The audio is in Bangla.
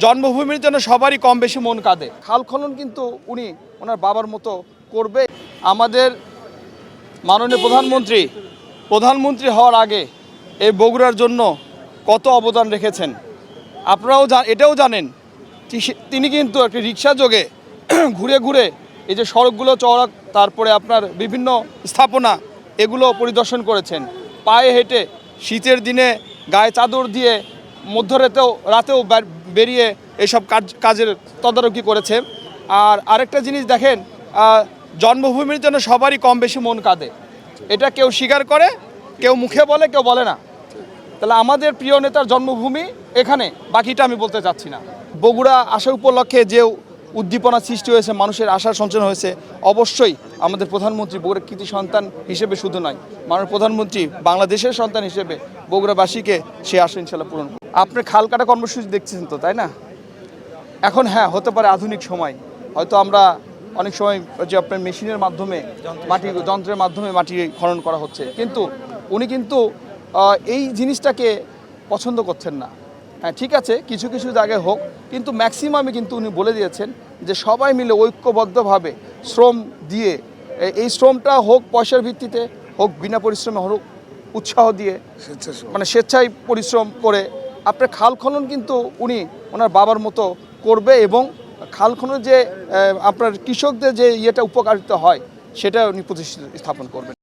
জন্মভূমির জন্য সবারই কম বেশি মন কাঁদে। খাল খনন কিন্তু উনি ওনার বাবার মতো করবে। আমাদের মাননীয় প্রধানমন্ত্রী হওয়ার আগে এই বগুড়ার জন্য কত অবদান রেখেছেন আপনারাও এটাও জানেন। তিনি কিন্তু একটি রিক্সা যোগে ঘুরে ঘুরে এই যে সড়কগুলো চওড়া, তারপরে আপনার বিভিন্ন স্থাপনা এগুলো পরিদর্শন করেছেন। পায়ে হেঁটে শীতের দিনে গায়ে চাদর দিয়ে রাতেও বেরিয়ে এইসব কাজের তদারকি করেছে। আর আরেকটা জিনিস দেখেন, জন্মভূমির জন্য সবারই কম বেশি মন কাঁদে। এটা কেউ স্বীকার করে, কেউ মুখে বলে, কেউ বলে না। তাহলে আমাদের প্রিয় নেতার জন্মভূমি এখানে, বাকিটা আমি বলতে চাচ্ছি না। বগুড়া আসা উপলক্ষে যে উদ্দীপনা সৃষ্টি হয়েছে, মানুষের আশার সঞ্চার হয়েছে, অবশ্যই আমাদের প্রধানমন্ত্রী বগুড়ার কৃতি সন্তান হিসেবে শুধু নয়, মাননীয় প্রধানমন্ত্রী বাংলাদেশের সন্তান হিসেবে বগুড়াবাসীকে সে আশা ইনশাল্লাহ পূরণ করবে। আপনি খাল কাটা কর্মসূচি দেখছেন তো, তাই না? এখন হ্যাঁ, হতে পারে আধুনিক সময়, হয়তো আমরা অনেক সময় যে আপনার মেশিনের মাধ্যমে যন্ত্রের মাধ্যমে মাটি খনন করা হচ্ছে, কিন্তু উনি কিন্তু এই জিনিসটাকে পছন্দ করছেন না। হ্যাঁ, ঠিক আছে, কিছু কিছু জায়গায় হোক, কিন্তু ম্যাক্সিমামে কিন্তু উনি বলে দিয়েছেন যে সবাই মিলে ঐক্যবদ্ধভাবে শ্রম দিয়ে, এই শ্রমটা হোক পয়সার ভিত্তিতে, হোক বিনা পরিশ্রমে, হোক উৎসাহ দিয়ে, মানে স্বেচ্ছায় পরিশ্রম করে আপনার খাল খনন কিন্তু উনি ওনার বাবার মতো করবে। এবং খাল খনন যে আপনার কৃষকদের যে উপকারিতা হয় সেটা উনি প্রতিষ্ঠা স্থাপন করবেন।